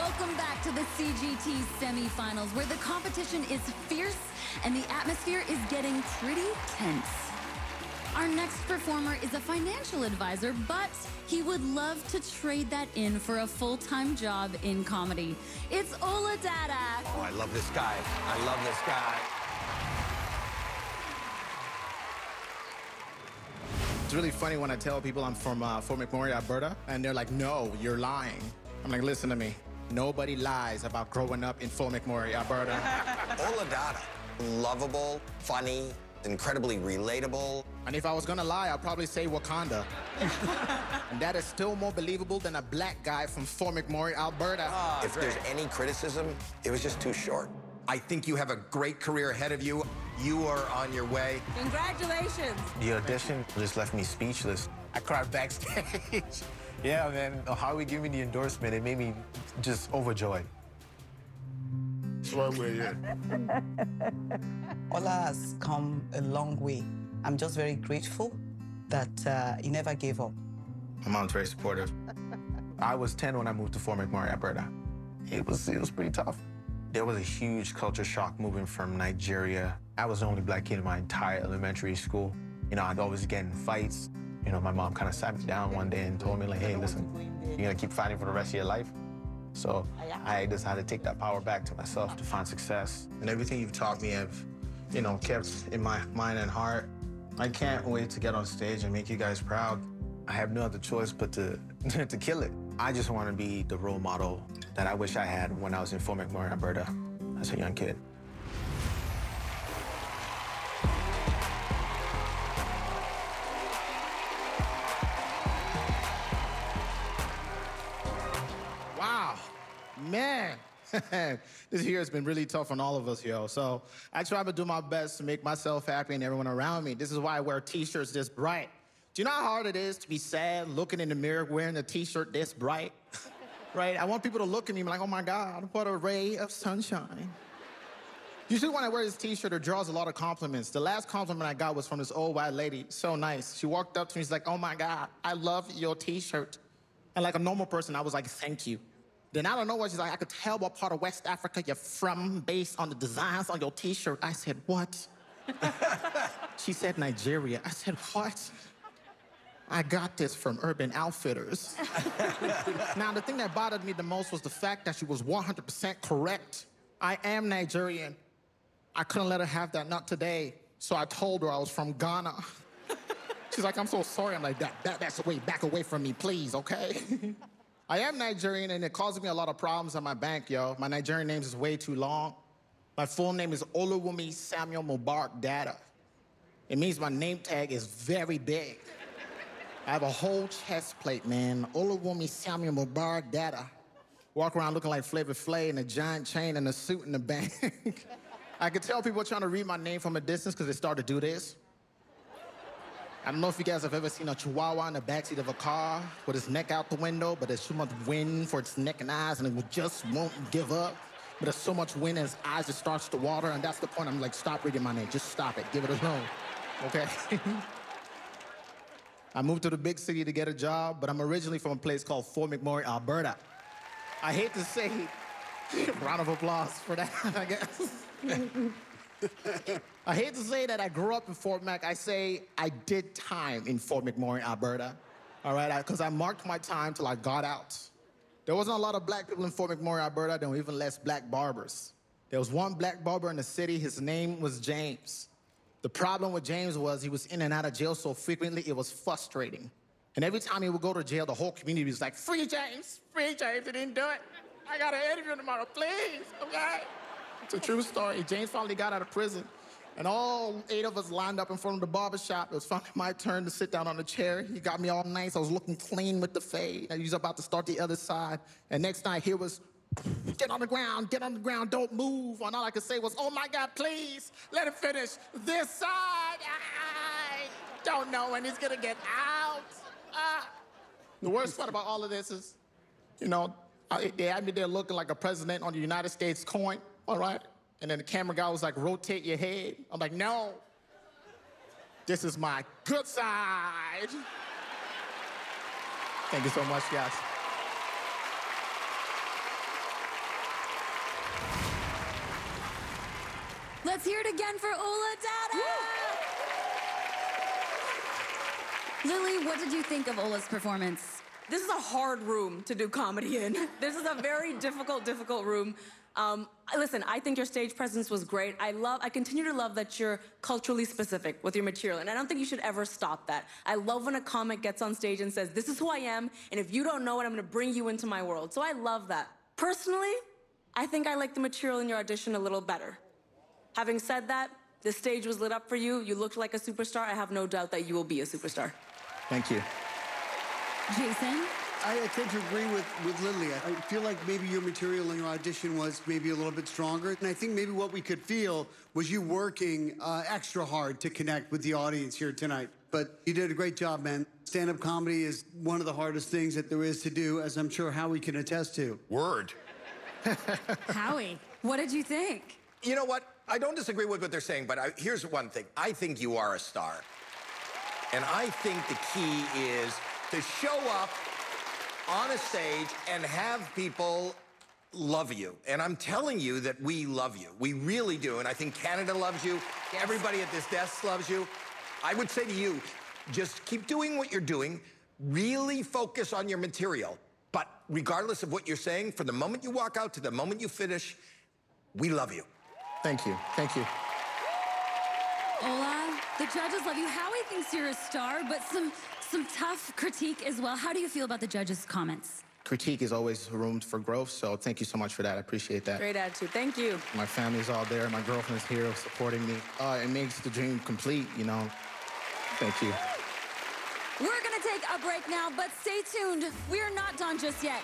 Welcome back to the CGT semifinals, where the competition is fierce and the atmosphere is getting pretty tense. Our next performer is a financial advisor, but he would love to trade that in for a full-time job in comedy. It's Dada. Oh, I love this guy. I love this guy. It's really funny when I tell people I'm from Fort McMurray, Alberta, and they're like, no, you're lying. I'm like, listen to me. Nobody lies about growing up in Fort McMurray, Alberta. Dada, lovable, funny, incredibly relatable. And if I was gonna lie, I'd probably say Wakanda. And that is still more believable than a black guy from Fort McMurray, Alberta. If there's any criticism, it was just too short. I think you have a great career ahead of you. You are on your way. Congratulations. The audition just left me speechless. I cried backstage. Yeah, man, Howie gave me the endorsement. It made me just overjoyed. That's why we're here. Ola has come a long way. I'm just very grateful that he never gave up. My mom's very supportive. I was 10 when I moved to Fort McMurray, Alberta. It was pretty tough. There was a huge culture shock moving from Nigeria. I was the only black kid in my entire elementary school. You know, I'd always get in fights. You know, my mom kind of sat me down one day and told me, like, hey, listen, you're gonna keep fighting for the rest of your life. So I decided to take that power back to myself to find success. And everything you've taught me, I've, you know, kept in my mind and heart. I can't wait to get on stage and make you guys proud. I have no other choice but to kill it. I just want to be the role model that I wish I had when I was in Fort McMurray, Alberta, as a young kid. Wow, man. This year has been really tough on all of us, yo. So I try to do my best to make myself happy and everyone around me. This is why I wear t-shirts this bright. Do you know how hard it is to be sad, looking in the mirror, wearing a t-shirt this bright? Right? I want people to look at me and be like, oh my God, what a ray of sunshine. Usually when I wear this t-shirt, it draws a lot of compliments. The last compliment I got was from this old white lady, so nice. She walked up to me, she's like, oh my God, I love your t-shirt. And like a normal person, I was like, thank you. Then I don't know what, she's like, I could tell what part of West Africa you're from based on the designs on your t-shirt. I said, what? She said, Nigeria. I said, what? I got this from Urban Outfitters. Now, the thing that bothered me the most was the fact that she was 100% correct. I am Nigerian. I couldn't let her have that, not today. So I told her I was from Ghana. She's like, I'm so sorry. I'm like, that's way back away from me, please, okay? I am Nigerian, and it causes me a lot of problems at my bank, yo. My Nigerian name is way too long. My full name is Oluwumi Samuel Mubarak Dada. It means my name tag is very big. I have a whole chest plate, man. Oluwumi Samuel Mubarak Dada. Walk around looking like Flavor Flav in a giant chain and a suit in the bank. I could tell people trying to read my name from a distance because they start to do this. I don't know if you guys have ever seen a chihuahua in the backseat of a car with its neck out the window, but there's too much wind for its neck and eyes, and it just won't give up. But there's so much wind, and its eyes just starts to water, and that's the point. I'm like, stop reading my name. Just stop it. Give it alone, okay? I moved to the big city to get a job, but I'm originally from a place called Fort McMurray, Alberta. I hate to say, round of applause for that, I guess. I hate to say that I grew up in Fort Mac. I say I did time in Fort McMurray, Alberta, all right? Because I marked my time till I got out. There wasn't a lot of black people in Fort McMurray, Alberta. There were even less black barbers. There was one black barber in the city. His name was James. The problem with James was he was in and out of jail so frequently, it was frustrating. And every time he would go to jail, the whole community was like, free James, he didn't do it. I got an interview tomorrow, please, okay? It's a true story. James finally got out of prison, and all 8 of us lined up in front of the barber shop. It was finally my turn to sit down on the chair. He got me all nice. I was looking clean with the fade. He was about to start the other side, and next night, here was, get on the ground, don't move. And all I could say was, oh my God, please, let him finish this side. I don't know when he's gonna get out. The worst part about all of this is, you know, they had me there looking like a president on the United States coin, all right? And then the camera guy was like, rotate your head. I'm like, no, this is my good side. Thank you so much, guys. Let's hear it again for Ola Dada. Lily, what did you think of Ola's performance? This is a hard room to do comedy in. This is a very difficult room. Listen, I think your stage presence was great. I continue to love that you're culturally specific with your material, and I don't think you should ever stop that. I love when a comic gets on stage and says, this is who I am, and if you don't know it, I'm gonna bring you into my world. So I love that. Personally, I think I like the material in your audition a little better. Having said that, the stage was lit up for you. You looked like a superstar. I have no doubt that you will be a superstar. Thank you. Jason? I tend to agree with Lily. I feel like maybe your material in your audition was maybe a little bit stronger. And I think maybe what we could feel was you working extra hard to connect with the audience here tonight. But you did a great job, man. Stand-up comedy is one of the hardest things that there is to do, as I'm sure Howie can attest to. Word. Howie, what did you think? You know what? I don't disagree with what they're saying, but here's one thing. I think you are a star. And I think the key is to show up on a stage and have people love you. And I'm telling you that we love you. We really do. And I think Canada loves you. Yes. Everybody at this desk loves you. I would say to you, just keep doing what you're doing. Really focus on your material. But regardless of what you're saying, from the moment you walk out to the moment you finish, we love you. Thank you. Thank you. Ola, the judges love you. Howie thinks you're a star, but some tough critique as well. How do you feel about the judges' comments? Critique is always room for growth, so thank you so much for that. I appreciate that. Great attitude. Thank you. My family's all there. My girlfriend's here supporting me. It makes the dream complete, you know. Thank you. We're gonna take a break now, but stay tuned. We're not done just yet.